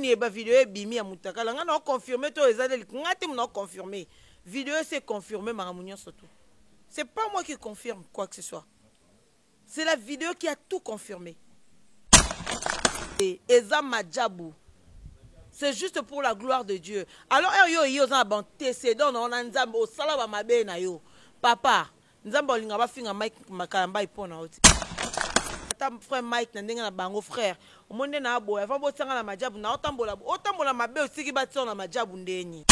nini eba vidéo bimi ya mutakala nga na confirmer to ezali ngati mna confirmer vidéo c'est confirmé maramunyo surtout c'est pas moi qui confirme quoi que ce soit c'est la vidéo qui a tout confirmé et eza majabu c'est juste pour la gloire de Dieu alors yo za antécédent on a nzambe o sala ba mabe na yo papa nzambe olinga ba finga Mike makamba ipona oti frère Mike na ndenge na bango frère omonde na abo avant botanga na majabu na otambola mabe osiki batio na majabu ndenyi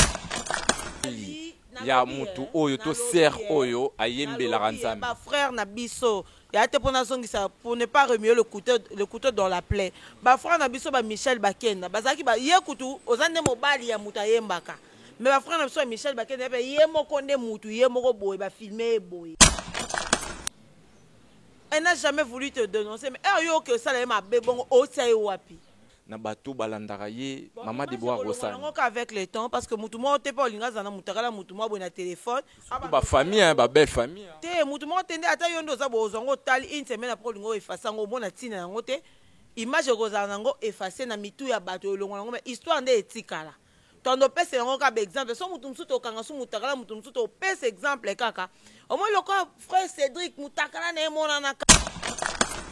ya mutu oyo to ser oyo ayembela ranzambe ba frère na biso ya te pona zongisa pour ne pas remuer le couteau dans la plaie ba frère na biso ba Michel Bakenda bazaki ba ye kutu ozande mobali ya mutu ayembaka mais ba frère na biso Michel Bakenda pe ye moko nde mutu ye moko boye ba filmer boye. Elle n'a jamais voulu te dénoncer, mais elle a que ça m'a bébon au wapi. Na bato balandaka ye maman de boire rosane. Avec le temps parce que mutumo te pas linga zana mutakala mutumo bona téléphone. Ba famille hein, ba belle famille. Te mutumo tende ata yondo za bozongo tali une semaine après lingo effacer ngo bona tina ngo te. Image rozana ngo effacer na mitu ya bato longo ngo mais histoire nde etikala. Tondo pese ngo ka exemple so mutu msuto kanga su mutakala mutu msuto pese exemple kaka. Au moins le frère Cédric mutakala na mona na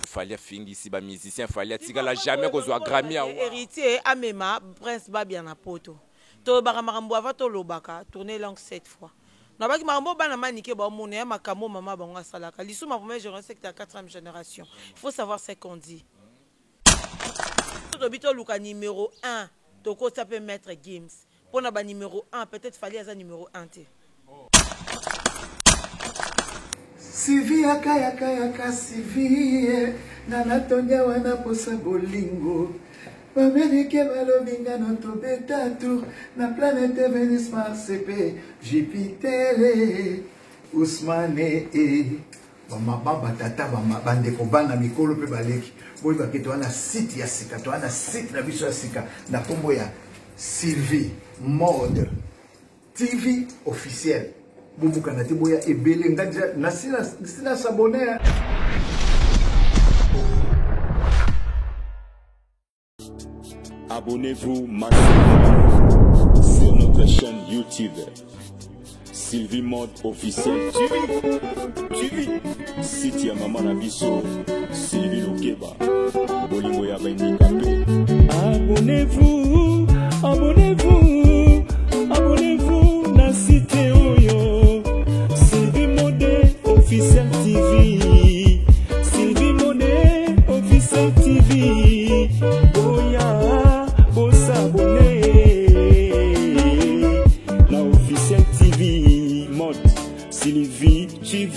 fallait fingi si ba musicien fallait tigala jamais kozwa Grammy a héritier amema prince babia na poto to bakamakambo ava to lobaka tourner langue 7 fois na baki makambo bana manike ba mona ya makambo mama bango asalaka lisu ma première génération c'est la 4e génération il faut savoir ce qu'on dit to bito luka numéro 1 to ko ça peut mettre Gims pour na ba numéro 1 peut-être fallait à numéro 1 té Sivi yaka sivi Nanatonya wana posa bolingo Bamerike balobinga noto betatu Na planète Vénus Mars CP Jupiter Ousmane Bamba tata bande ko bana mikolo pe baleki boy baketo wana site ya sika to wana site na biso ya sika na kombo ya Sylvie Mode TV officiel Bubuka na tiboya ebele ngaja na sina s'abonner. Abonnez-vous massivement sur notre chaîne YouTube Sylvie Mode officiel TV site ya mama na biso Sylvie Lukeba bolingo ya bandikape. Abonnez-vous na site oyo Sylvie Mode officiel TV Sylvie Mode officiel TV oya bosabone na officiel TV Mode Sylvie TV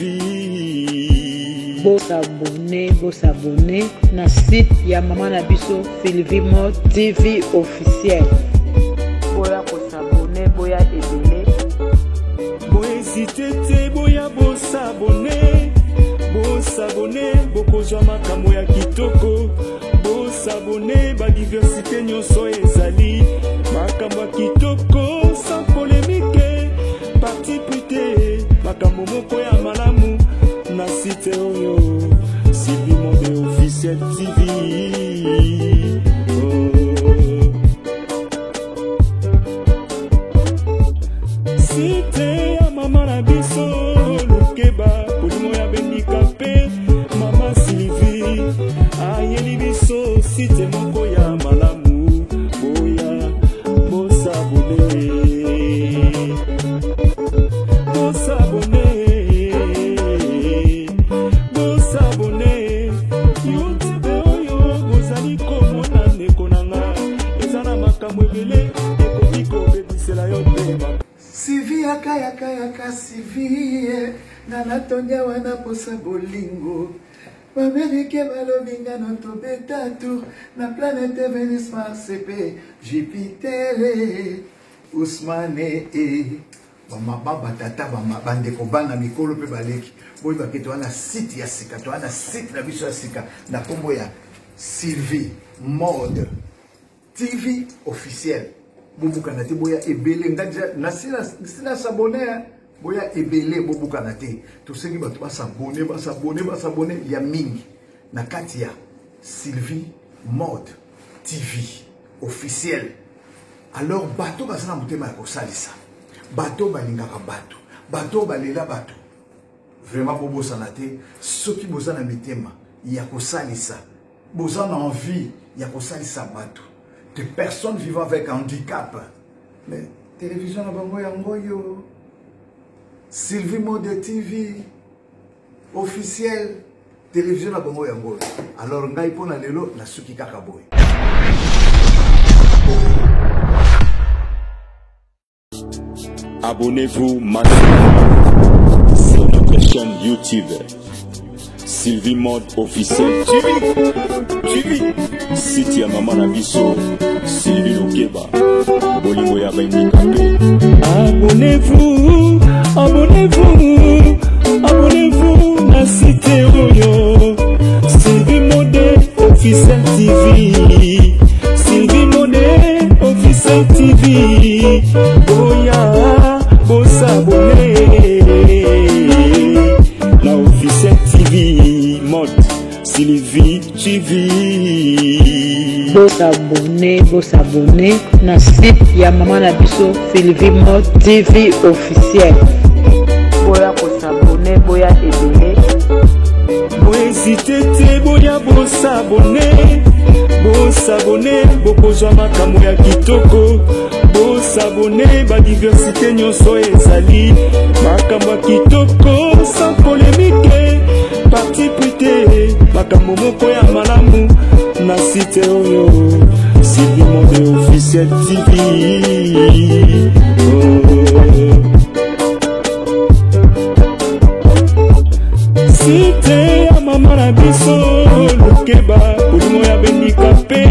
bosabone na site ya mama na biso Sylvie Mode TV officiel boya bosabone boya ebele boya zitete boya bosabone bokozwa makambo ya kitoko bosabone ba diversité nyonso ezali makambo ya kitoko sans polémique parti pute makambo moko ya malamu na site oyo Sylvie Mode officiel TV. Site ya mama na biso Lukeba polimo ya bandikape mama Sylvie ayeli biso site moko ya malamu boya bosabone YouTube oyo bozali komona ndeko nanga eza na makambo ebele ekoki kobebisela yo tema. Sivi yaka sivi Nanatonya wana posa bolingo Bamerike balobinga noto betatu Na planète Vénus Mars CP Jupiter Ousmane Bamba tata bande ko bana mikolo pe baleki boy baketo wana site ya sika to wana site na biso ya sika na kombo ya Sylvie Mode TV officiel Bubuka na te boya ebele ngaja na sina s'abonner boya ebele bobuka na te to sengi bato basabone ya mingi na kati ya Sylvie Mode TV officiel. Alors bateau basana mutema ko salisa. Bateau balingaka bateau. Bateau balela bateau. Vraiment pour bosana te, ceux qui bosana mitema, ya ko salisa. Bosana envie, ya ko salisa bateau. De personnes vivant avec handicap. Mais télévision na bango yango yo. Sylvie Mode TV officiel télévision na bango yango. Alors ngai pona lelo na suki kaka boy. Abonnez-vous maintenant sur notre chaîne YouTube Sylvie Mode officiel TV. Site ya Mama Nabiso Sylvie Lukeba Bolingo ya Bandikape. Abonnez-vous na site oyo Sylvie Mode officiel TV. Sylvie Mode officiel TV. Oya s'abonner na officiel TV Mode Sylvie TV. S'abonner na site ya Mama Nabiso Sylvie Mode TV officiel. Boya ko s'abonner, boya aider. Hésitez te boya s'abonner, bokozwa makambo ya kitoko. S'abonner, ba diversité nyonso ezali makambo ya kitoko sans polémique. Parti prité makambo moko ya malamu na site oyo Sylvie Mode officiel TV. Site ya Mama Nabiso Lukeba Bolingo ya Bandikape.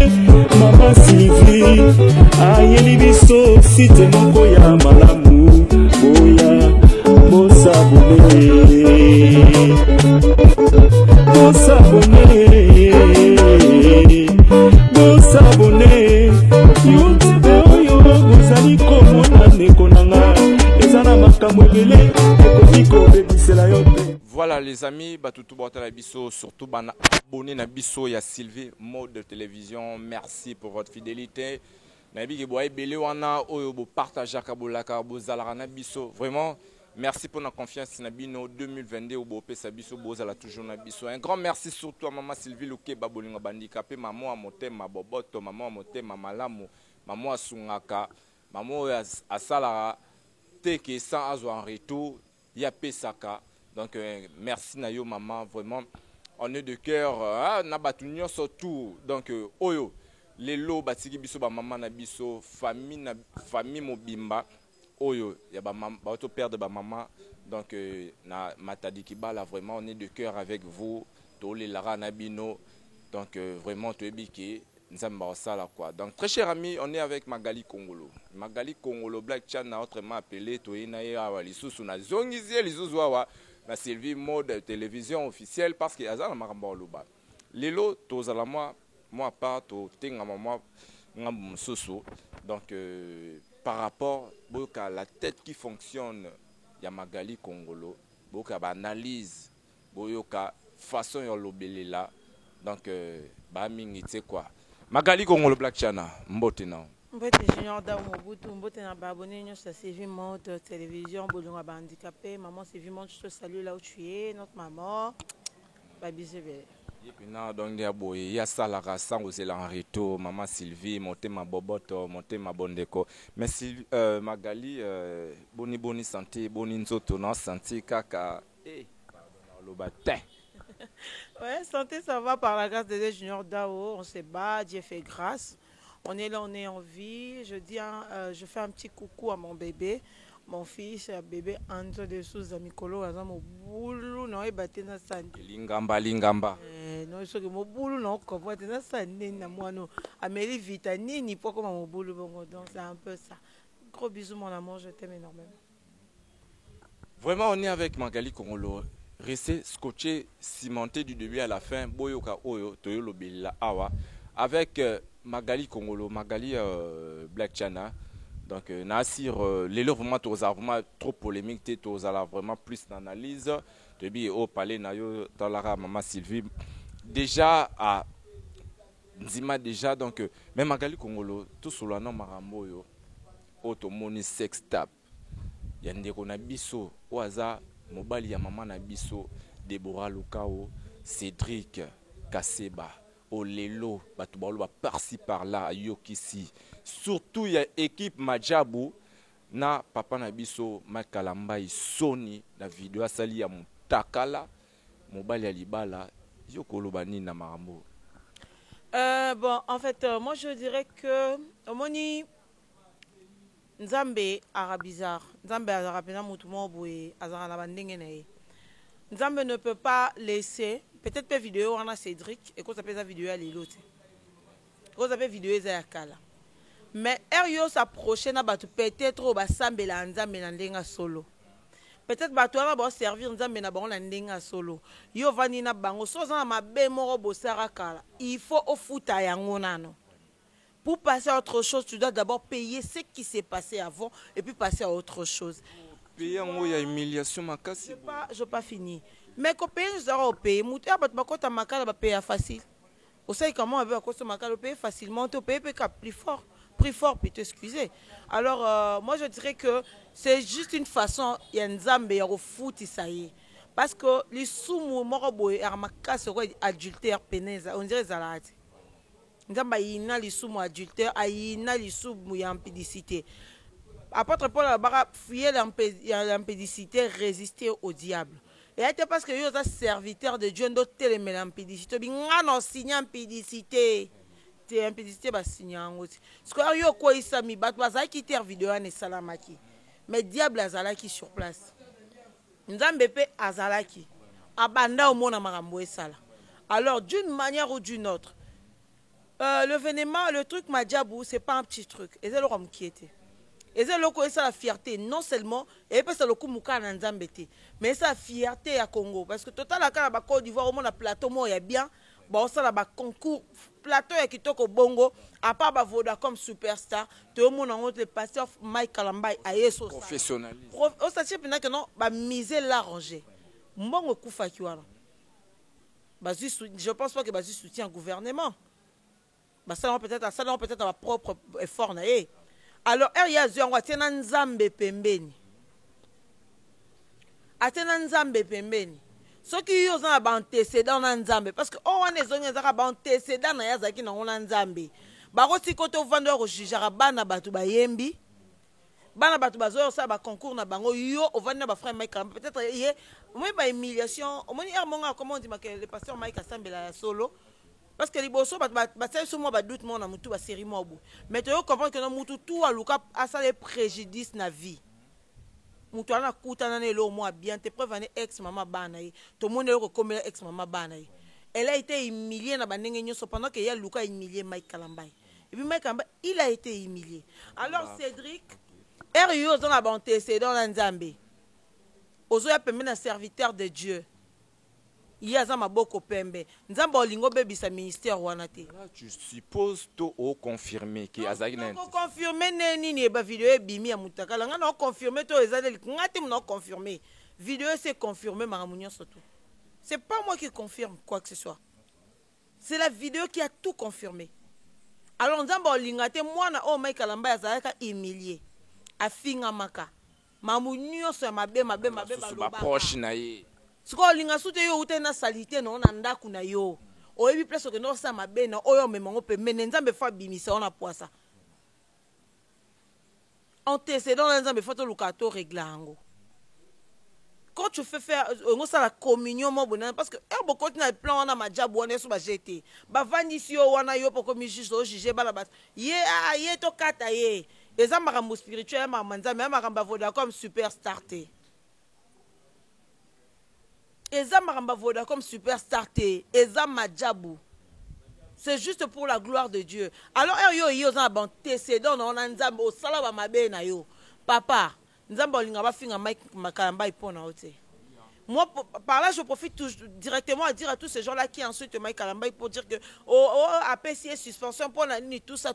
Mama Sylvie ayeli biso site moko ya malamu. Boya s'abonner YouTube oyo bozali komona ndeko nanga ezana makambo ebele ekoki kobebisela yo te. Voilà les amis, batutu bota la biso, surtout bana abonné na biso ya Sylvie Mode Télévision. Merci pour votre fidélité. Nabi ke boye belé wana oyo bo partageaka bolaka bozalaka na biso. Vraiment merci pour la confiance na bino 2022 au bo pesa biso bozala toujours na biso. Un grand merci surtout à maman Sylvie Lukeba Bolingo Bandikape, maman a motema boboto, maman a motema malamu, maman a sungaka, maman a salara teke sans azwa en retour, ya pesaka. Donc merci na yo maman, vraiment on est de cœur na batu nyonso tout. Donc oyo lelo batiki biso ba maman na biso famille mobimba oyo ya ba maman bato perdre ba maman. Donc na matadi kibala vraiment on est de cœur avec vous to les lara na bino. Donc vraiment to ebiki nzamba osala quoi. Donc très cher ami, on est avec Magali Kongolo. Magali Kongolo Black Chana autrement appelé to ina ya wa lisusu na zongizie lisusu wa na Sylvie Mode Télévision officielle parce que azala maramba oloba. Lelo tozala moi part to tenga maman ngam soso. Donc par rapport à la tête qui fonctionne ya Magali Kongolo, boka ba analyse boyoka façon yo lobelela. Donc ba mingi tse quoi. Magali Kongolo Black Chana mbote na. Mbote Junior da Mobutu, mbote na ba abonné sur Sylvie Mode Télévision Bolingo Bandikape. Maman Sylvie Mode, je te salue là où tu es, notre maman. Ba bisous belle. Et puis non, donc il y a ça la race sans oser en retour. Maman Sylvie, monter ma boboto, monter ma bonne déco. Mais Magali, boni santé, boni nzoto, non santé kaka. Eh, pardon, le batin. Ouais, santé, ça va par la grâce de Dieu, Junior Dao. On se bat, Dieu fait grâce. On est là, on est en vie. Je dis, je fais un petit coucou à mon bébé. Mon fils, bébé Anto de Souza Mikolo, mon boulou, non, et batté na santé. Lingamba. Non, ce que mon boulou, non, comme moi, t'es na santé, na moi, non. Amélie Vitani, ni pas comme mon boulou, donc c'est un peu ça. Gros bisous, mon amour, je t'aime énormément. Vraiment, on est avec Magali Kongolo. Restez scotché, cimenté du début à la fin. Boyoka Oyo, Toyolo Bella Awa. Avec Magali Kongolo, Magali Black Chana. Donc, Nassir, les lots vraiment trop polémique, tu as vraiment plus d'analyse. Tu es au palais, dans la maman Sylvie. Déjà, Nzima déjà donc même Magali Congolo tout solo na makambo yo automoni sex tap ya ndeko na biso oaza mobali ya mama na biso Deborah Lukao Cédric Kaseba Olelo batu ba par-ci par-là yokisi surtout ya équipe Majabu na papa na biso Makalambai Sony na vidéo asali ya mutakala mobali ya libala yokoloba nini na makambo. Bon, en fait, moi je dirais que Moni Nzambe arabizar, Nzambe arabina mutumo boye azara bandenge na ye. Nzambe ne peut pas laisser, peut-être pas vidéo on a Cédric et qu'on s'appelle sa vidéo à l'autre. Qu'on s'appelle vidéo za yakala. Mais Erio s'approcher na batu peut-être au basambe la Nzambe na ndenga solo. Peut-être bato wana ba servir Nzambe na bango na ndenga solo. Yo vani na bango so za mabe moko bosara kala. Il faut ofuta yango nano. Pour passer à autre chose, tu dois d'abord payer ce qui s'est passé avant et puis passer à autre chose. Payer en haut, il y a humiliation makasi. Je n'ai pas fini. Mais quand payer, nous allons payer. Moutia bat makota makala ba payer facile. Vous savez comment on veut à makala payer facilement, tu payes plus fort. Plus fort, puis t'excuser. Alors, moi, je dirais que c'est juste une façon, il y a un Nzambe, il y a un foot, ça y est. Parce que les sous-mots, moroboy, armaka, c'est adultère, pénèse, on dirait zalade. Nzambe, il y a les sous-mots adultère, il y a les sous-mots impédicité. Apôtre Paul a fuyé l'impédicité, résister au diable. Et c'est parce que il y a un serviteur de Dieu, d'autres télémé l'impédicité. Il y a un signe impédicité. Te impédicité ba signa ngoti parce que yo ko isami bat baza ki ter vidéo ne salamaki mais diable azalaki sur place Nzambe pe azalaki abanda omona makambo esala alors d'une manière ou d'une autre le vénement le truc Madjabou c'est pas un petit truc et c'est le comme qui était et c'est le ko la fierté non seulement et puis c'est le coup muka na Nzambe te mais sa fierté à Congo parce que total la kana ba Côte d'Ivoire au plateau mo ya bien bon ça là bas concours plateau ya kitoko bongo à part ba voda comme superstar tout le monde en le pasteur Mike Kalambai ayeso professionnaliste au sachet pena que non ba miser l'arranger mbongo kufa kiwana bazu je pense pas que bazu soutient gouvernement bah ça peut-être à propre effort na ye alors ya ziongo tena Nzambe pembeni atena Nzambe pembeni ce qui est un antécédent dans Nzambe parce que on est un antécédent dans Yazaki dans Nzambe baro si koto vendeur au jijara bana batu bayembi bana batu bazo ça ba concours na bango yo au vendeur ba frère Mike peut-être yé moi ba humiliation au moins monga comment on dit que le pasteur Mike Asambe la solo parce que les bosso ba ça sur moi ba doute mon na mutu ba série mo bu mais tu comprends que no mutu tout a luka a ça les préjudice na vie mutuana kutana ne lo moi bien te prévenir ex maman bana yi to monde le comme ex maman bana yi elle a été humiliée na bandenge nyoso pendant que ya Luka humilié Mike Kalambai et puis Mike Kalambai il a été humilié alors Cédric Erio dans la bonté c'est dans Nzambe ozo ya pembe na serviteur de Dieu il y a za maboko pembe Nzambe olingo bebisa ministère wana te là tu supposes to o confirmer que azaki na confirmer nini ba vidéo e bimi ya mutakala nga na confirmer to ezali ngati mna confirmer vidéo c'est confirmé maramunyo surtout c'est pas moi qui confirme quoi que ce soit c'est la vidéo qui a tout confirmé alors Nzambe olinga te mwana o Mike Kalambai azalaka humilié afinga maka mamunyo so mabe ba proche na ye siko linga sute yo utena salite no na ndaku na yo oyebi place que no sa mabe na oyo memongo pe mene Nzambe fa bimisa ona poisa antécédent Nzambe fa to lukato réglango quand tu fais faire on ça la communion mo bonana parce que erbo continue plan wana Madjabou wana so ba jeté ba vanisi yo wana yo poko mi juger bala bat ye to kata ye eza makambo spirituel Nzambe makambo voda comme superstar te Eza Maramba Voda comme superstar te, Eza Madjabou. C'est juste pour la gloire de Dieu. Alors, yo za ban técédent on Nzambe au salaba mabe na yo. Papa, Nzambe olinga ba finga Mike Kalambai pona ote. Moi par là je profite directement à dire à tous ces gens-là qui insultent Mike Kalambai pour dire que APC suspension pour la nuit tout ça.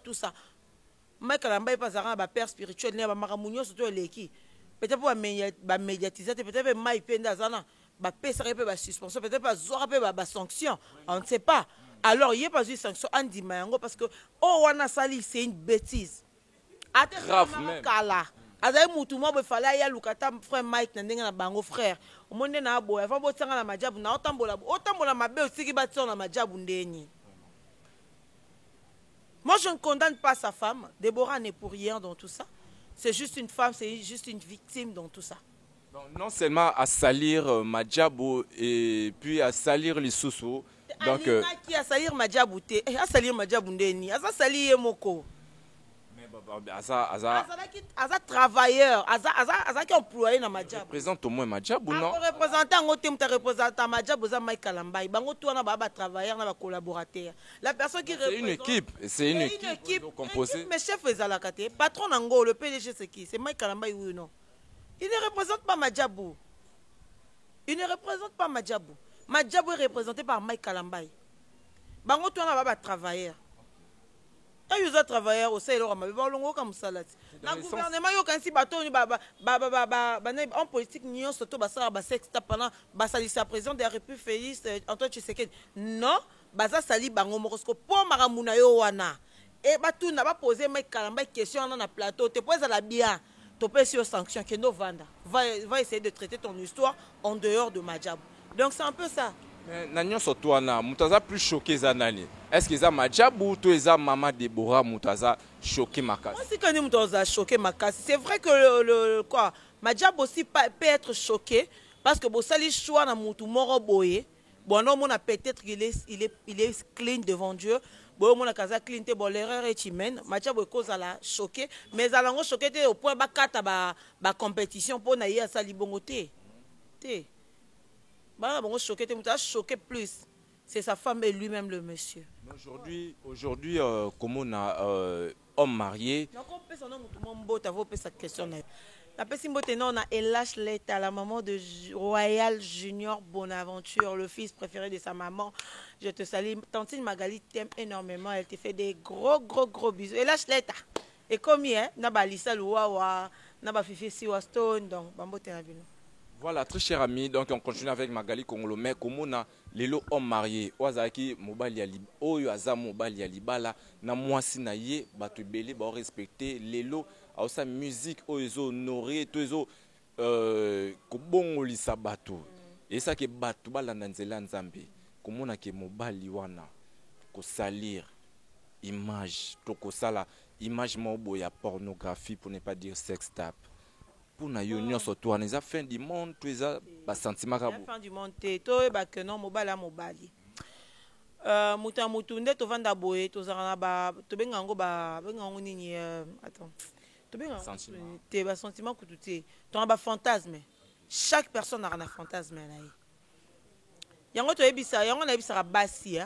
Mike Kalambai pas un père spirituel ne ba maramunyo surtout leki. Peut-être pour médiatiser peut-être Mike Penda zana. Ba suspension peut-être pas zora ba sanction on ne sait pas alors il y a pas eu sanction Andy Mayango parce que oh wana sali c'est une bêtise. Grave même. Kala. Azai mutu mo be fala ya lukata frère Mike na ndenga na bango frère. Omonde na boya fa bo tsanga na majabu na otambola mabe osiki ba tsona na majabu ndeni. Moi je ne condamne pas sa femme. Déborah n'est pour rien dans tout ça. C'est juste une femme, c'est juste une victime dans tout ça. Donc, non seulement à salir Madjabou et puis à salir les sous-sous. Donc qui a salir Madjabou te, a salir Madjabou ndeni, a salir Moko. Aza travailleur, aza qui employé dans Madjabou. Représente au moins Madjabou, non? Représentant ngotem ta représentant Madjabou za Mike Kalambai. Bango toi na ba travailleur na ba collaborateur. La personne qui représente. C'est une équipe, c'est une équipe composée. Mais chef ezalakate, patron nango, le PDG c'est qui? C'est Mike Kalambai oui ou non? Il ne représente pas Madjabou. Il ne représente pas Madjabou. Madjabou est représenté par Mike Kalambai. Bango toi na ba travailleur. Il y a des travailleurs au sein de l'Europe, comme ça. Le gouvernement, il y a en politique, il y a un président de la République, Félix Antoine Tshisekedi. Non, il y a un pour Maramuna Yowana. Et tout n'a pas posé une question dans le plateau. Tu poses la bien, tu peux sur sanction que nous vendons. Va essayer de traiter ton histoire en dehors de Madjabou. Donc c'est un peu ça. Nanyo Sotouana, Moutaza plus choqué Zanani. Est-ce que ça Madjabou ou toi maman Déborah Moutaza choqué Makas? Moi, c'est quand même Moutaza choqué Makas. C'est vrai que quoi, Madjabou aussi peut être choqué parce que bon, ça les choix dans Moutou Moro Boye. Bon, non, on a peut-être qu'il est clean devant Dieu. Bon, on a casa clean, bon, l'erreur est humaine. Madjabou cause à la choqué, mais à la choqué au point bakata ba compétition pour naïa ça libongoté. Choqué plus. C'est sa femme et lui-même le monsieur. Aujourd'hui, comme on a homme marié. Donc on peut son nom, sa question. La personne on a LH Leta, la maman de Royal Junior Bonaventure, le fils préféré de sa maman. Je te salue. Tantine Magali t'aime énormément. Elle te fait des gros bisous. LH Leta. Et comme hier, n'a Lisa Louawa, n'a Fifi Siwa Stone, donc Bambote na bino. Voilà, très chers amis, donc on continue avec Magali Kongolo. Mais comme on a les lots hommes mariés, Oazaki, Mobali Ali, Oyaza Mobali Alibala, na moisi na ye, batu belé, ba respecter les lots, a aussi musique, oyezo honoré, toyezo kobongo lisa batu. Et ça que batu bala nanzela nzambe, comme on a que Mobali wana, ko salir image, toko sala image mobo ya pornographie pour ne pas dire sex tape. Pour na union surtout on a fin du monde tu as pas sentiment kabo fin du monde to ba que non mobali mutu nde to vanda boye to zana ba to bengango ba bengango nini attends to bengango te ba sentiment kututé to ba fantasme chaque personne a un fantasme là yango to ebisa yango na ebisa basi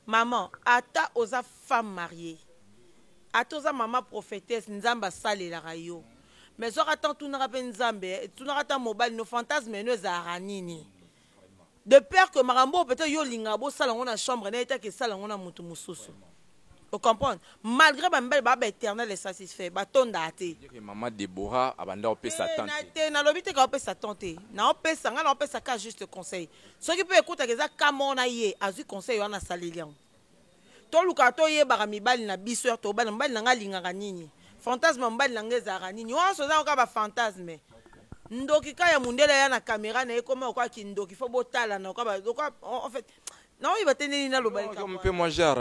maman ata oza femme mariée ata oza maman prophétesse nzamba salela rayo. Mais si on tout n'a pas Nzambe, tout n'a pas mobile, nos fantasmes nous zaranini. De peur que Marambo peut-être yo lingabo salon na chambre n'était que salon na mutu mususu. Vous comprenez? Malgré bambel baba éternel est satisfait, baton daté. Maman Déborah abanda opé sa tante. Na lobité ka opé sa tante. Na opé sa nga na opé sa ka juste conseil. Ceux qui peut écouter que ça comment na yé azu conseil wana salilian. To luka to yé barami bali na biso to bali na nga lingaka nini. Fantasme mbali langé zarani ni on soza ka ba fantasme ndoki ka ya mundela ya na caméra na ekoma kwa ki ndoki fo botala na ka ba en fait non il va tenir na lobali ka on peut manger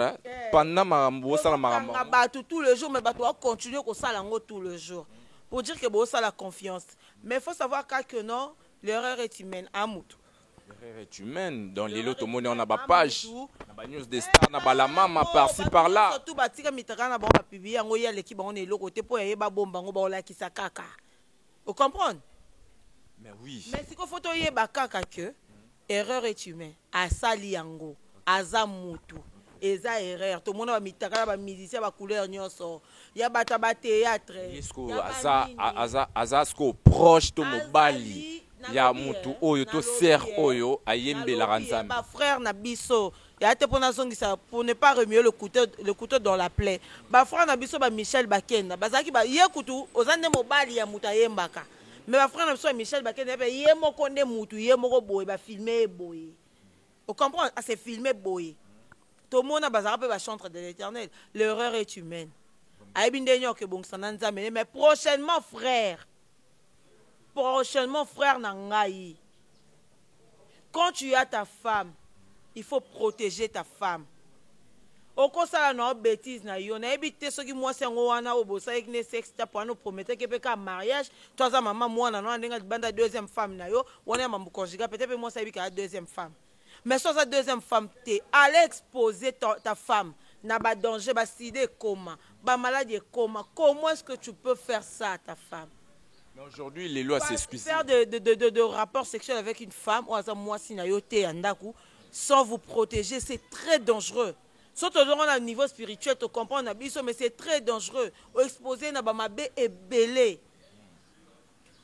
pendant marambo sala marambo ba tout le jour mais ba to continuer ko sala ngo tout le jour pour dire que bo ça la confiance mais il faut savoir que non l'erreur est humaine amout l'erreur est humaine dans les lots on a ba page na news des stars na ba la mama par-ci par-là surtout ba tika mitaka na ba publier ngo ya l'équipe on est côté pour y ba bomba ngo ba la kisa kaka vous comprenez mais oui mais si ko photo y ba kaka que erreur est humaine a sali yango aza mutu eza erreur tout monde ba mitaka ba musicien ba couleur nyonso ya bata ba théâtre esco aza sko proche to mobali ya mutu oyo to ser oyo ayembe la ranzambe ba frère na biso ya te pona zongisa pour ne pas remuer le couteau dans la plaie ba frère na biso ba Michel Bakenda bazaki ba ye kutu ozande mobali ya mutu ayembaka mais ba frère na biso Michel Bakenda ba ye moko nde mutu ye moko boye ba filmer boye vous comprenez c'est filmer boye Tout le monde a bazarapé chantre de l'Éternel. L'erreur est humaine. Mais prochainement, frère. Prochainement, frère Nangaï. Quand tu as ta femme, il faut protéger ta femme. Au constat na bêtise na yo na ebité ce qui moi c'est ngwana au bossa avec ne sexe ta pour nous promettre que peut mariage toi ça maman moi na ndinga banda deuxième femme na yo on maman conjugal peut-être moi ça la deuxième femme mais sur sa deuxième femme t'es allé exposer ta femme na ba danger ba sidé comment ba maladie comment est-ce que tu peux faire ça à ta femme? Mais aujourd'hui les lois s'excusent. Faire de rapports sexuels avec une femme ou à moi si na yo té andaku sans vous protéger, c'est très dangereux. Surtout à un niveau spirituel, tu comprends, mais c'est très dangereux. Exposer na bamabé et belé.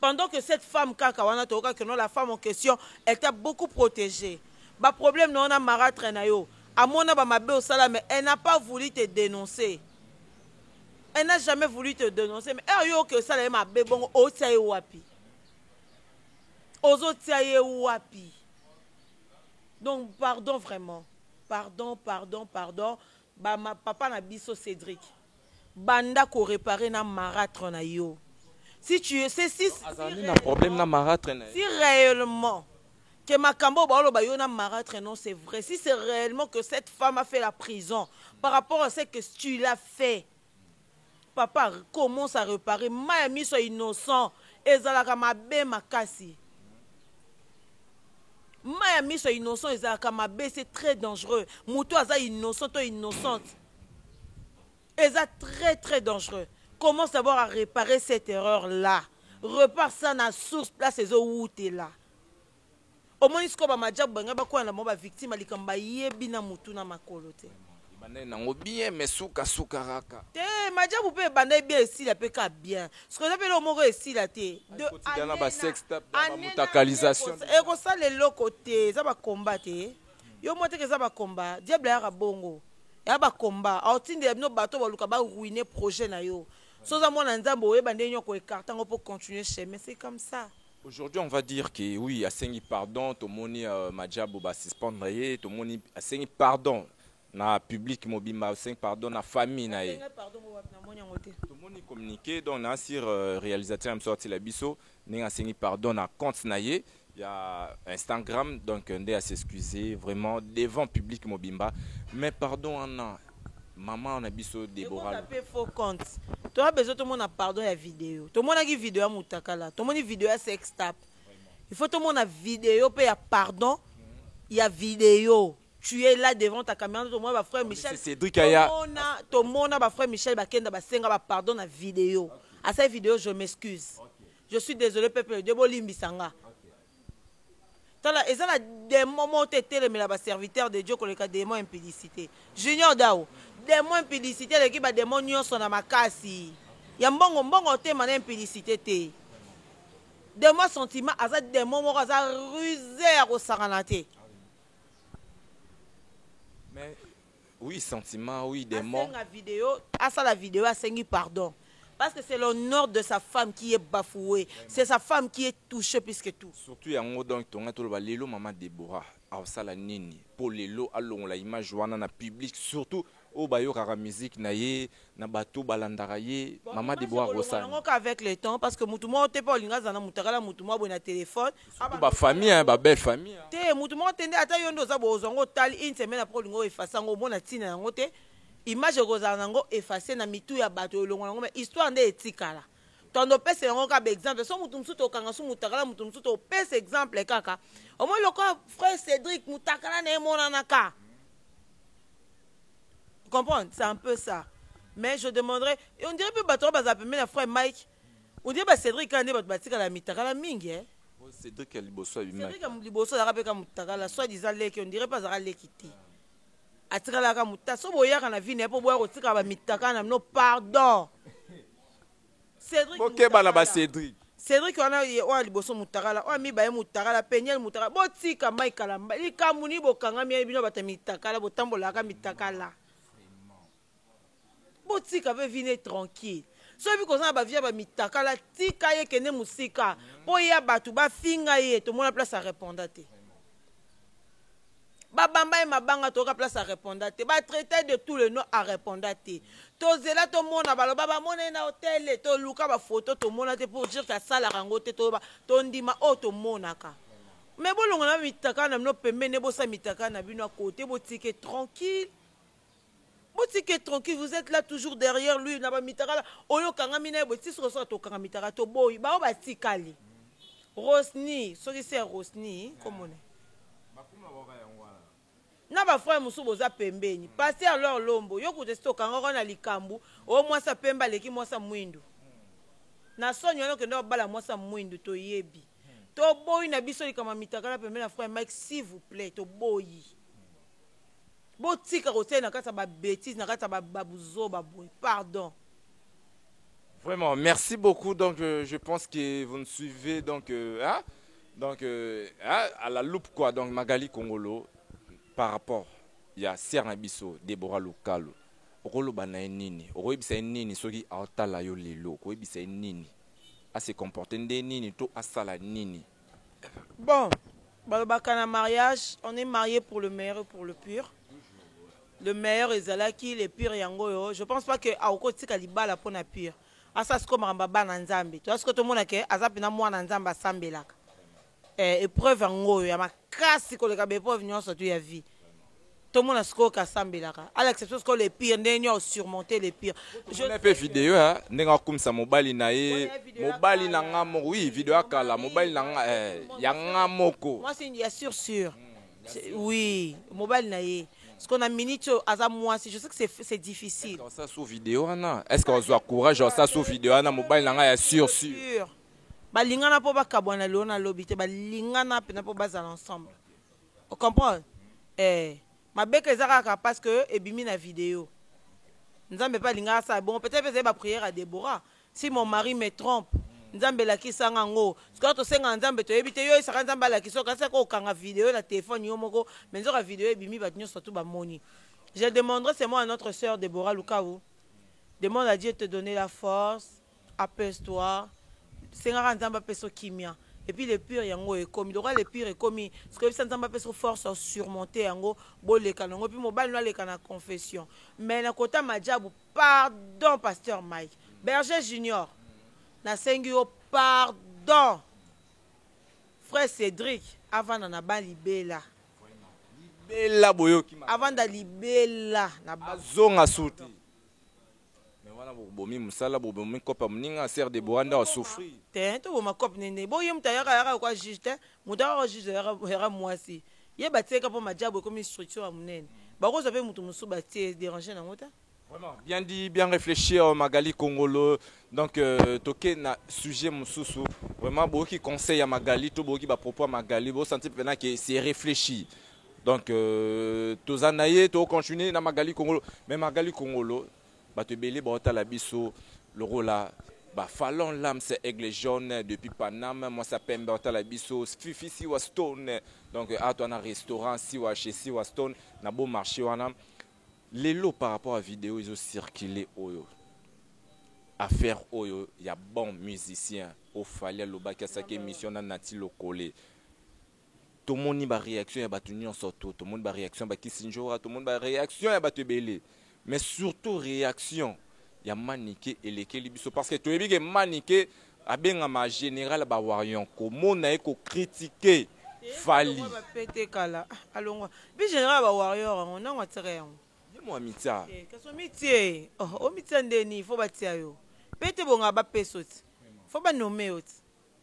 Pendant que cette femme, la femme en question, elle t'a beaucoup protégée. Le problème, non, on a marâtre nayo. À mon bamabé au salam, mais elle n'a pas voulu te dénoncer. Elle n'a jamais voulu te dénoncer. Mais elle a que ça, elle m'a bé bon, au tiaye wapi. Ozo tiaye wapi. Donc, pardon vraiment. Pardon. Bah, ma papa na biso Cédric. Banda ko réparer na marâtre na yo. Si tu sais si problème na marâtre na. Si réellement que makambo ba lo ba yo na marâtre non, c'est vrai. Si c'est réellement que cette femme a fait la prison par rapport à ce que tu l'as fait. Papa commence à réparer. Mayami so innocent ezalaka mabe makasi. Mayami soit innocent, c'est très dangereux. Moutou aza innocent ou innocente. C'est très dangereux. Commence d'abord à réparer cette erreur-là. Repars ça dans la source, place les où tu es là. Au moins, ce ma diable banga ba quoi na mo ba victime alikamba yebi na mutu na makolote. Nango bien mais souka raka. Te ma diable peut banda bien ici la peut ka bien. Ce que j'appelle au moro ici la te. De dans ba sex tap ba mutakalisation. Et ko ça les locoté, ça va combattre. Yo moté que ça va combat. Diable ya bongo. Ya ba combat. Autinde no bateau ba luka ba ruiner projet na yo. So za mona nzambo we bande nyoko écartant pour continuer chemin, c'est comme ça. Aujourd'hui, on va dire que oui, à Sengi pardon, tout le monde Madjabo va suspendre, tout le monde à Sengi pardon, na public mobile, à Sengi pardon, na famille na. Tout le monde communiqué, donc na sur réalisateur me sorti la biso, na Sengi pardon na compte na il y a Instagram, donc on est à s'excuser vraiment devant public mobimba, mais pardon on a maman on a biso Déborah. Tu as faux compte. Tu as besoin tout le monde a pardon la vidéo. Tout le monde a une vidéo à Moutakala. Tout le monde a une vidéo à Sextap. Il faut tout le monde a vidéo, puis il y a pardon. Il y a vidéo. Tu es là devant ta caméra. Tout le monde a frère Michel. C'est Cédric Aya. Tout le monde a frère Michel Bakenda Basenga pardon la vidéo. À cette vidéo, je m'excuse. Je suis désolé peuple de Bolimbisanga. Et ça a des moments où tu es mais là serviteur de Dieu qu'on a des mots impudicité. Junior Dao. Des mots impudicité l'équipe a des mots nions sont à ma casse. Ya mbongo te mana impudicité te. Des mots sentiments à des moments où ça rusé au saranate. Mais oui sentiment oui des mots. La vidéo à ça la vidéo a sengi pardon. Parce que c'est l'honneur de sa femme qui est bafoué. C'est sa femme qui est touchée plus que tout. Surtout, il y a un mot donc, Lelo maman Déborah. Alors ça la nini. Pour Lelo, allons la image dans le public. Surtout, au bayo kara musique naye, na bateau balandaraye, maman Déborah Rosa. Avec le temps, parce que moutouma t'es pas linga zana moutakala moutouma bon téléphone. Ba famille, hein, ba belle famille. Te moutouma tende ata yondo za bozongo tal une semaine après lingo efasa ngo bon atina ngote. Image rozanango effacé na mitu ya bato longo mais histoire nde etikala tondo pese yango ka exemple so mutu msuto okanga su mutakala mutu msuto pese exemple kaka au moins le frère Cédric mutakala na emona naka comprendre c'est un peu ça mais je demanderais et on dirait peu bato bazapeme na frère Mike on dirait ba Cédric ande bato batika la mitakala mingi hein Cédric liboso abima Cédric liboso za ka mutakala soit disant leki on dirait pas za leki ti atikala ka muta so boyaka na vine po boya kotika ba mitaka na no pardon Cédric OK bana ba Cédric wana wa liboso mutakala wa mi ba mutakala penyel mutakala botika maikala likamuni bokanga mi bino bata mitakala botambola ka mitakala botika be vine tranquille so bi ko sa ba via ba mitakala tika ye kene musika po ya batu ba finga ye to mona place à répondre te babamba et mabanga toka place à répondre te ba traiter de tous les noms à répondre te tozela to mona baloba ba mona na hôtel to luka ba photo to mona te pour dire que ça la rango te to ba to ndima o to monaka mais bolongo na mitaka na no pembene bo sa mitaka na bino à côté bo tike tranquille. Botike tranquille, vous êtes là toujours derrière lui. Na ba mitaka oyo kanga mina boti so so to kanga mitaka to boy ba ba tikali. Rosni, so qui c'est Rosni, comment on est? Na ba frère musu boza pembeni. Passez alors lombo. Yo kote sto kanga ko na likambu, o mwasa pemba leki mwasa mwindu. Na sonyo no ke no bala mwasa mwindu to yebi. To boy na biso likama mitaka la pembeni na frère Mike s'il vous plaît, to boy. Botika kote na kata ba bêtise na kata ba babuzo ba boy. Pardon. Vraiment, merci beaucoup. Donc, je pense que vous nous suivez donc, à la loupe quoi. Donc Magali Congolo par rapport il y a Serna Bisso, Deborah Lokalo. Rolo bana nini, oibisa nini soki aotala yo lelo, oibisa nini. A se comporter nini to asala nini. Bon, balobaka mariage, on est marié pour le meilleur et pour le pur. Le meilleur est Zalaki, le pire yango. Je pense pas que Aoko tika libala pour na pire. Asa sko maramba na nzambe. Tu vois ce que tout le monde a que azapi na mwa na nzamba sambelaka. Épreuve yango ya makasi ko le ka épreuve nyonso tu ya vie. Tout le monde a sko ka sambelaka. À l'exception que les pires ndenyo surmonter les pires. Je n'ai fait vidéo hein, nenga kumsa mobali na ye, mobali na ngamo oui, vidéo akala, mobali na ya ngamoko. Moi c'est une sûr. Oui, mobile na ye. Ce qu'on a minute à moi, je sais que c'est difficile. Est-ce ça sous vidéo Anna? Est-ce qu'on a courage ça sous vidéo Anna mobile na sûr. Ba lingana po ba kabwana lona lobité ba lingana pena po bazal ensemble. On comprend? Ma beke ezaka parce que ebimi na vidéo. Nzambe pas lingana ça bon peut-être faire ba prière à Déborah. Si mon mari me trompe, nzambe la kisanga ngo. Parce que to senga nzambe to ebité yo isaka nzamba la kiso kasi ko kanga vidéo la téléphone yo moko mais nzoka vidéo ebimi ba nyonso surtout ba moni. Je demanderai c'est moi à notre sœur Déborah Lukaou. Demande à Dieu de te donner la force, apaise-toi. Senga nzamba peso kimia. Et puis le pire yango est commis. Donc le pire est commis. Parce que ça nzamba peso force à surmonter yango bolé kanongo puis mobile no le kana confession. Mais na kota majabu pardon pasteur Mike. Berger Junior. Na sengi yo pardon. Frère Cédric avant na ba libela. Libela boyoki. Avant da libela na bazonga souti. Mais voilà bomi musala bomi kopa mninga ser de boanda souffrir. Te to ma cop nene. Bo yum ta yaka kwa juste. Muda juste yaka mwasi. Ye bateka po majabu comme structure à munene. Ba ko zape mutu musu batie déranger na ngota. Vraiment, bien dit, bien réfléchi Magali Congolo. Donc, toqué na sujet mususu. Vraiment, beaucoup qui conseille à Magali, tout beaucoup qui va propos à Magali, vous sentez maintenant que c'est réfléchi. Donc, tozanaye, to continuer na Magali Congolo. Mais Magali Congolo, bah te belé, bah ta la biso, le rôle là, bah fallon l'âme c'est aigle jaune depuis Paname. Moi ça pembe bah ta la biso, fifi si wa stone. Donc, à toi un restaurant si wa chez si wa stone, na beau marché wana. Les lots par rapport à la vidéo, ils ont circulé. Affaire Oyo, il y a bon musicien. Au fallait le bac à sa émission dans Nati Lokole. Tout le monde a réaction, il y a battu surtout. Tout le monde a réaction, il y a Kissinjora. Tout le monde a réaction, il y a battu Belé. Mais surtout réaction, il y a maniqué et les Kélibiso. Parce que tu es bien maniqué, à bien ma général, bah warion. Comment on a critiqué Fali. Allons, bien général, bah warrior, on a un terrain. Moi mitia. Kaso mitie. Oh, mitia ndeni, faut batia yo. Pete bonga ba pesoti. Faut ba nommer ot.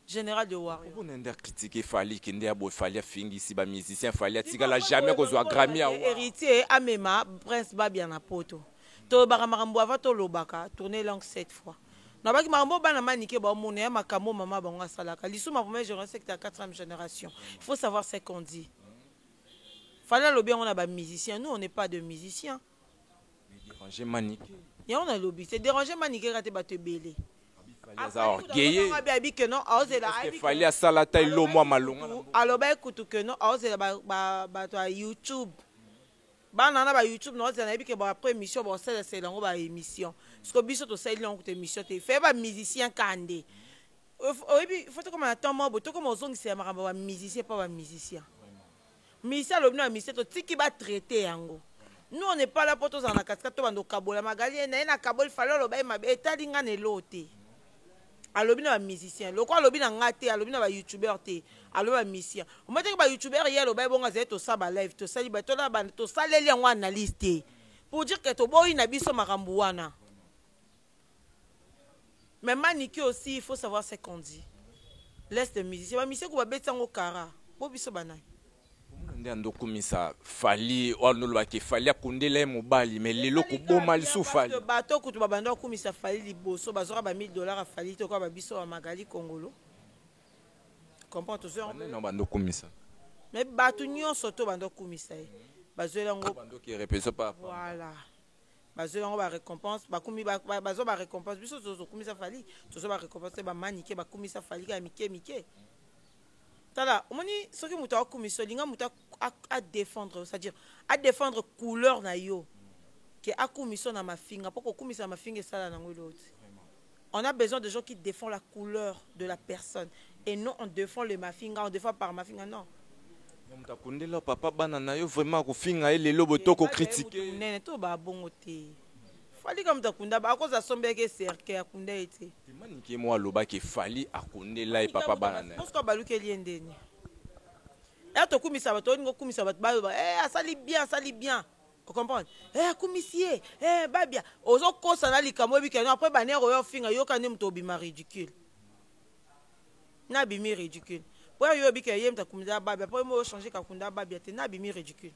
Général de Warrior. On a critiqué Fali qui ndé abo Fali fingi si ba musicien Fali tika la jamais ko zo Grammy a. Héritier amema prince ba bien na poto. To ba makambo ava to lobaka, tourner langue 7 fois. Na ba ki makambo ba na manike ba mona ya makambo mama bango salaka. Lisu ma première génération c'est la 4e génération. Il faut savoir ce qu'on dit. Fallait le bien on a ba musicien, nous on n'est pas de musiciens. Déranger maniqué. Et on a lobby, c'est déranger maniqué quand tu vas te belé. Alors gayé. Il fallait ça la taille lo moi malonga. Alors bah écoute que non, c'est ba YouTube. Ba nana ba YouTube non, c'est na bi que ba après émission ba c'est lango ba émission. Parce que biso to c'est lango émission te fait ba musicien kandé. Il faut comme attendre moi, to comme ozongi c'est ba musicien pas ba musicien. Misia lobina misia to tiki ba traiter yango. Nous on n'est pas là pour tous en cascade to bando kabola magali na kabol falo lo ba ma etali nga ne lote. Alobina ba musicien, lo kwa lobina ngate, alobina ba youtubeur te, aloba musicien. O mate ke ba youtubeur hier lo ba bonga ze to saba live, to sali ba to la ba to saleli yango analyste. Pour dire que to boyi na biso makambu wana. Mais Maniki aussi, il faut savoir ce qu'on dit. Laisse les musiciens. Les musiciens qui vont mettre en cara. Bon, biso banay. Ndendo kumisa fali wanolo ke fali akundele mobali mais lelo ko boma lisu fali. Bato kutu babando kumisa fali liboso bazora ba $1000 a fali to ko ba biso wa magali Congolo. Comprends tout ça? Non bando kumisa. Mais bato nyonso to bando kumisa. Bazoela ngo bando qui repese pas. Voilà. Bazoela ngo ba récompense, ba kumi bazo ba récompense biso zo kumisa fali. Tozo ba récompense ba manike ba kumisa fali ka mike. Tala, omoni ce que muta okumiso linga muta à défendre, c'est-à-dire à défendre couleur na yo que akumiso na mafinga poko kumisa mafinga sala na ngoloti. On a besoin de gens qui défendent la couleur de la personne et non on défend le mafinga, on défend par mafinga non. Muta kundela papa bana na yo vraiment ko finga ele lobo toko critiquer. Nene to ba bongo te. Fali comme ta kunda ba cause asombe ke cercle akunda ete. Maniki mo aloba ke fali akundela e papa bana na. Parce que baluke liendeni. Et to kumisa bato ngo kumisa bato ba asali bien. Vous comprenez? Commissaire, ba bien. Ozo kosa na likamo bi keno après banero yo finga yo kanem to bima ridicule. Na bimi ridicule. Pour yo bi ke yem ta kumisa ba bien, pour mo changer ka kunda ba bien te na bimi ridicule.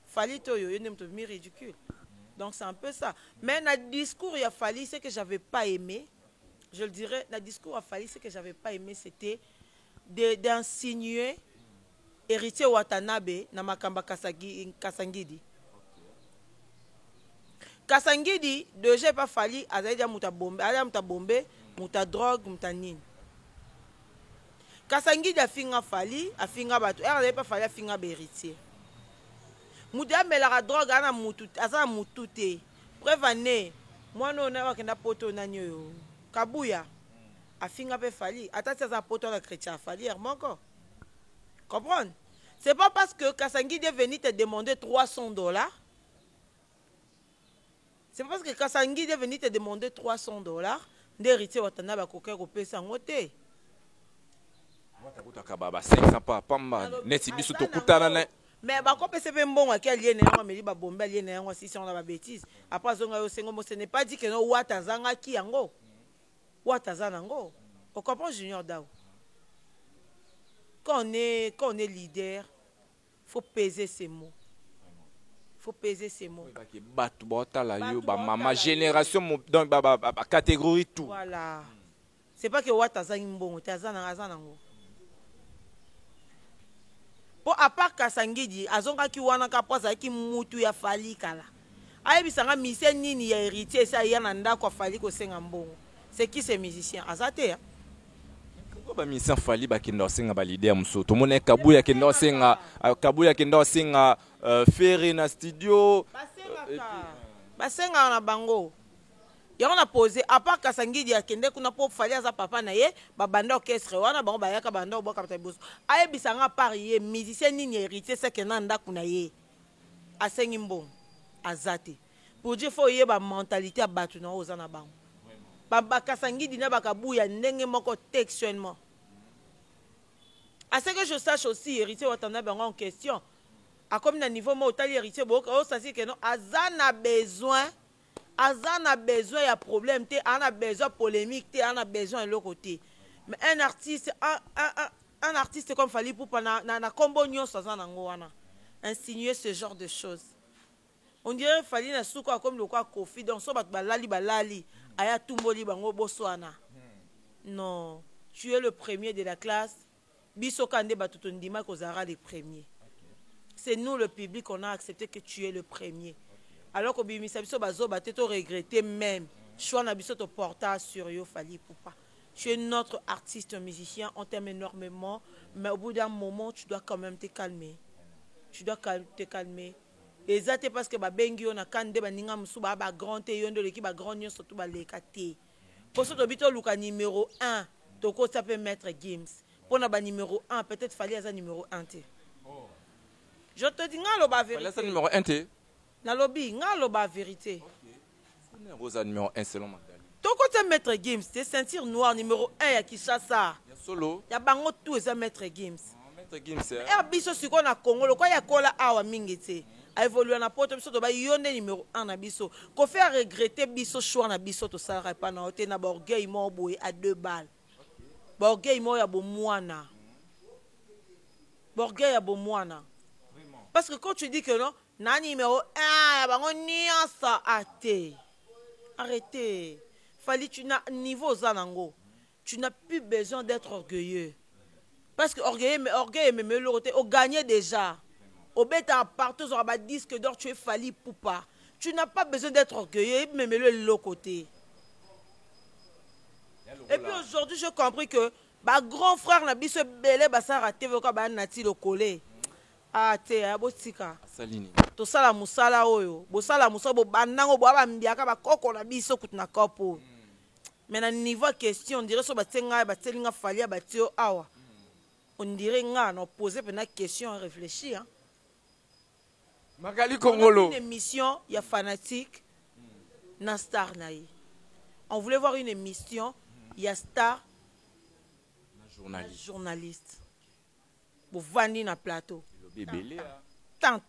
Fali to yo nem to bimi ridicule. Donc c'est un peu ça. Mais le discours il a fallu ce que j'avais pas aimé. Je le dirais, le discours a fallu ce que j'avais pas aimé, c'était d'insinuer héritier Watanabe na makamba Kasangidi. Kasangidi déjà pas fallu azaïdia muta bombe, muta drogue, muta nini. Kasangidi a finga fallu, a finga bato, elle pas fallu a finga héritier. Mudia melara drogue ana mutu asa mutute prevane mwana na wakenda poto na nyo kabuya afinga pe fali atati za poto na chrétien fali hermoko comprendre. C'est pas parce que Kasangidi est venu te demander $300. C'est pas parce que Kasangidi est venu te demander $300 d'héritier watana ba koke ko pesa ngote. Wataka baba 500 pa pamba neti biso to kutana na. Mais bah quand c'est bien bon à quel lien est mais bah bombe lien est si on a la bêtise après zonga yo sengo ce n'est pas dit que no watazanga ki yango watazana ngo on comprend Junior Dao quand on est leader faut peser ses mots batu botala yo ba mama génération donc ba catégorie tout voilà c'est pas que watazanga mbongo tazana azana ngo. Pour à part Kasangidi, azonga ki wana ka poza ki mutu ya fali kala. Ayebisanga mise nini ya héritier ça ya nanda ko fali ko senga mbongo. C'est qui ces musiciens? Azate hein. Ko ba musicien fali ba kinda senga ba leader msoto. Mone kabuya kinda senga ferry na studio. Basenga na bango. Yako na posé à part Kasangidi akende kuna po fali aza papa na ye babanda orchestre wana bango bayaka banda oboka pata boso ayebisanga par ye musicien nini héritier c'est que nanda kuna ye asengi mbongo azate pour dire faut ye ba mentalité ya batu na oza na bango ba Kasangidi na bakabuya ndenge moko textuellement à ce que je sache aussi héritier watana bango en question a comme na niveau mo otali héritier boka o sasi que non azana besoin Azan besoin, il y a problème, on a besoin polémique, on a besoin de l'autre côté. Mais un artiste comme Fali Poupa na combo nyon sazan nangoana. Insinuer ce genre de choses. On dirait Fali na souka comme le quoi Kofi donc so balali aya tumboli bango boswana. Non, tu es le premier de la classe. Biso kande batutondima kozara les premiers. C'est nous le public on a accepté que tu es le premier. Alors que bimisa biso bazo bateto regretter même choix na biso to porta sur yo Fali Poupa. Tu es notre artiste musicien, on t'aime énormément, mais au bout d'un moment tu dois quand même te calmer. Tu dois te calmer. Et ça c'est parce que ba bengi on a kande ba ninga musu ba grand te yondo leki ba grand nyo surtout ba lekate. Pour ça to bito luka numéro 1, toko ça peut mettre Games. Pour na ba numéro 1, peut-être Fali aza numéro 1 te. Je te dis, nga loba Là, c'est vérité. numéro 1, t'es. Na lobi, nga loba vérité. Rosa numéro 1, selon Magali. Ton côté Maître Games, c'est ceinture noire numéro 1 à Kinshasa. Il y a Solo. Ya bango tout ça Maître Games. Maître Gims, c'est. Et biso siko na Congo, le quoi ya kola awa mingi te. A évolué na poto biso to ba yonde numéro 1 na biso. Ko faire regretter biso choix na biso to ça pas na hotel na orgueil mo boy à 2 balles. Orgueil mo ya bo mwana. Orgueil ya bo mwana. Parce que quand tu dis que non, na numéro 1 ya bango nyasa até. Arrêtez. Fallait tu n'as niveau zanango. Tu n'as plus besoin d'être orgueilleux. Parce que orgueilleux mais l'autre au gagné déjà. Au bêta partout sur un disque d'or tu es fallu pour pas. Tu n'as pas besoin d'être orgueilleux mais le côté. Et puis aujourd'hui j'ai compris que bah grand frère n'a biso belé bah ça raté voka bah nati le collé. Ah te ya botika. Salini. To sala musala oyo. Bo sala musala bo banango bo ba mbiaka ba koko na biso kutuna kopo. Mais na niveau question on dirait so ba tsenga ba tselinga falia ba tio awa. On dirait nga on poser une question réfléchir hein. Magali On a Kongolo. une émission il y a fanatique na star naï. On voulait voir une émission il y a star journaliste. Bo vandi na plateau. Bébé. Tant.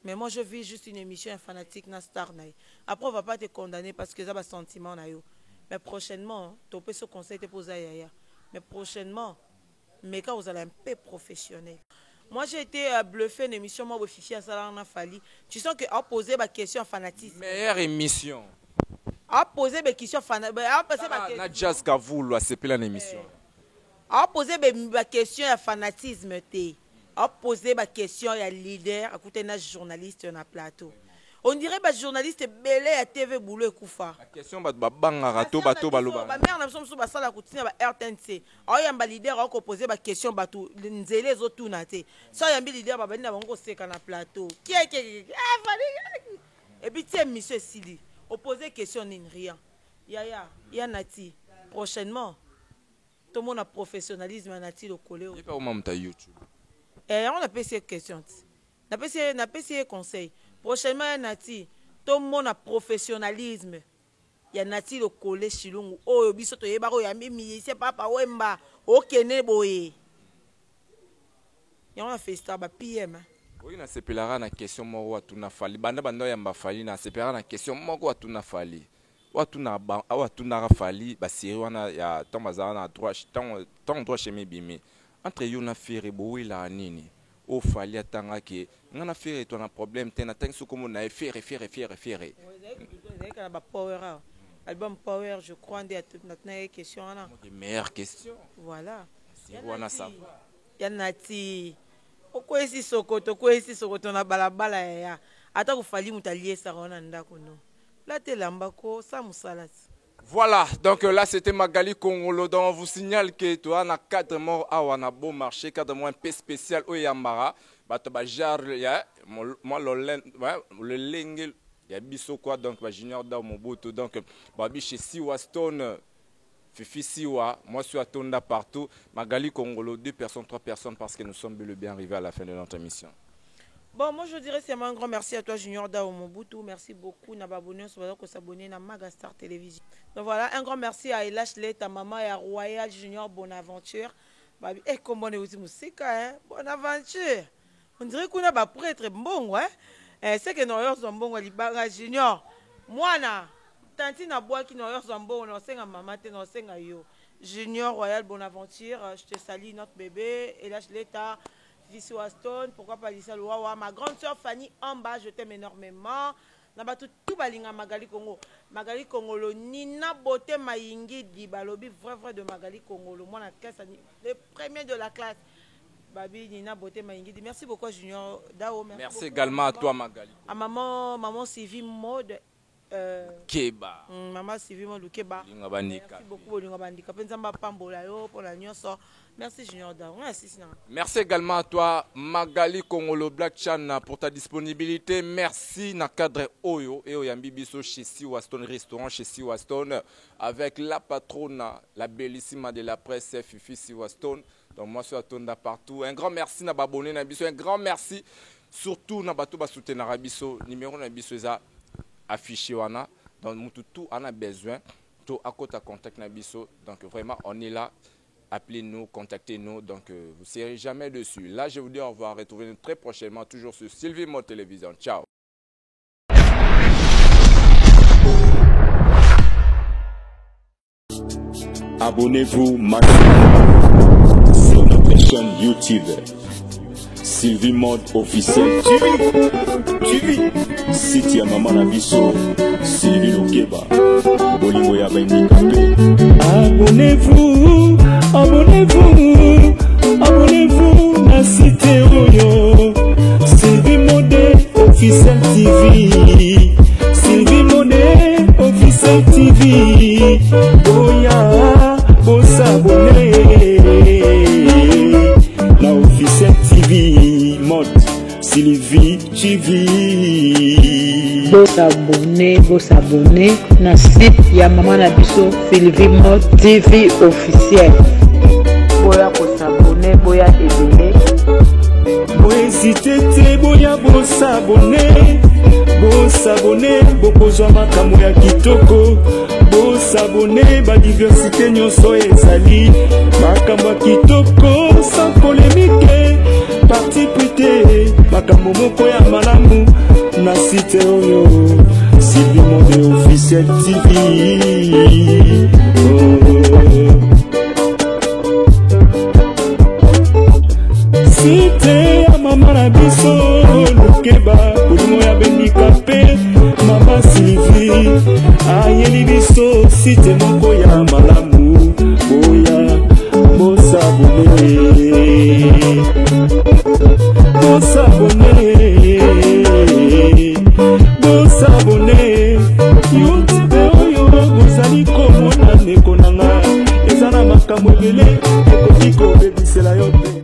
Mais moi, je vis juste une émission un fanatique na star naï. Après, on va pas te condamner parce que ça va sentiment na yo. Mais prochainement, tu peux ce conseil te poser yaya. Mais prochainement, mais quand vous allez un peu professionnel. Moi, j'ai été bluffé une émission moi Fifi à Salana Fali. Tu sens que a posé ma question fanatisme. Meilleure émission. A posé mes questions fanatisme. A posé ma question. Na Jazz Kavoul a c'est plein d'émission. A posé ma question à fanatisme té. A posé ma question à leader, à côté d'un journaliste na plateau. On dirait que journaliste belé à TV boulot koufa. La question ba banga rato bato baloba. Ba mère na somso ba sala kutina ba RTNC. O yamba leader a ko poser ba question bato nzele zo tuna te. So yamba leader ba bani na bango seka na plateau. Et puis tiens monsieur Sidi, opposer question ni rien. Ya nati prochainement tout le monde a professionnalisme nati le collé. Il pas au moment YouTube. Et on a posé cette question. On a posé conseil. Prochainement, Nati, tout le monde a professionnalisme. Il y a Nati le collège Chilungu. Oh, biso to yeba ko yambi mi c'est papa wemba. Okene boye. Et on a fait ça ba PM. Oui, na sepelara na question moko atuna fali. Banda banda yamba fali na sepelara na question moko atuna fali. Watuna ba watuna fali ba siri wana ya tomazana na droit temps droit chez bimi. Entre yo na fere bowe la nini. O fali atanga ke ngana fere to na problème te na tangi sukomo na fere. Ba power. Album Power, je crois ndé toute notre question là. Meilleure question. Voilà. Wana ça. Ya Nati. Okwesi sokoto na balabala ya. Ata ko fali mutalier sa rona ndako no. La te lambako sa musalati. Voilà, donc là c'était Magali Kongolo. Donc on vous signale que tu as un cadre mort à un bon marché, cadre moins un peu spécial au Yambara. Bah tu vas gérer, moi le lingue, il y a biso quoi donc bah junior dans mon bout donc babi chez Siwa Stone, Fifi Siwa, moi je suis à Tonda partout. Magali Kongolo, 2 personnes, 3 personnes parce que nous sommes bel et bien arrivés à la fin de notre émission. Bon, moi je dirais c'est un grand merci à toi Junior Dao Mobutu, merci beaucoup Nababonio sur que s'abonner à Magastar Télévision. Donc voilà, un grand merci à Elashley, ta maman et à Royal Junior Bonaventure. Et comme on est aussi musique, hein, Bonaventure. On dirait qu'on a pas prêtre bon, ouais. C'est que nous sommes bons à Junior. Moi na, tanti na bois qui nous sommes bons, on sait à maman, on sait à yo. Junior Royal Bonaventure, je te salue notre bébé, Elashley ta Vici Waston, pourquoi pas Lisa Louawa, ma grande soeur Fanny Amba, je t'aime énormément. Nabatu tout balinga Magali Congo. Magali Congolo, Nina Bote Mayingi di Balobi, vrai de Magali Congolo. Moi, la classe, le premier de la classe. Babi Nina Bote Mayingi di. Merci beaucoup, Junior Dao. Merci également à toi, Magali. À maman Sylvie Mode. Keba. Maman Sylvie Mode Keba. Merci beaucoup, Bandika. Penzamba Pambola yo pour la nyonso. Merci Junior Dao. Merci également à toi Magali Kongolo Black Chan pour ta disponibilité. Merci na cadre Oyo et Oyambi Biso chez Siwa Stone restaurant chez Siwa Stone avec la patronne, la bellissima de la presse Fifi Siwa Stone. Donc moi, je suis à Tonda partout. Un grand merci à Babone Nabiso. Un grand merci surtout à Bato Basouté Narabiso. Numéro Nabiso est affiché. Donc tout on a besoin. Tout à côté à contact Nabiso. Donc vraiment, on est là. Appelez-nous, contactez-nous. Donc vous ne serez jamais dessus. Là, je vous dis au revoir. Retrouvez-nous très prochainement. Toujours sur Sylvie Mode Télévision. Ciao. Abonnez-vous maintenant sur notre chaîne YouTube Sylvie Mode officiel TV. Site ya Maman Nabiso Sylvie Lokeba Bolingo ya Handicapé. Abonnez-vous na site oyo Sylvie Mode officiel TV. Sylvie Mode officiel TV. Boya s'abonner la officiel TV Mode Sylvie TV. S'abonner na site ya Maman Nabiso Sylvie Mode TV officiel. Boya s'abonner, boya ebele. Hésitez te boya s'abonner bokozwa makambo ya kitoko. S'abonner ba diversité nyonso ezali makambo kitoko sans polémique. Parti prité makambo moko ya malamu na site oyo Sylvie Mode officiel TV. Site ya Maman Nabiso Lokeba Bolingo ya Handicapé. Mama Sylvie ayeli biso site moko ya malamu. Boya s'abonner YouTube oyo bozali komona ndeko nanga eza na makambo ebele ekoki kobebisela yo te.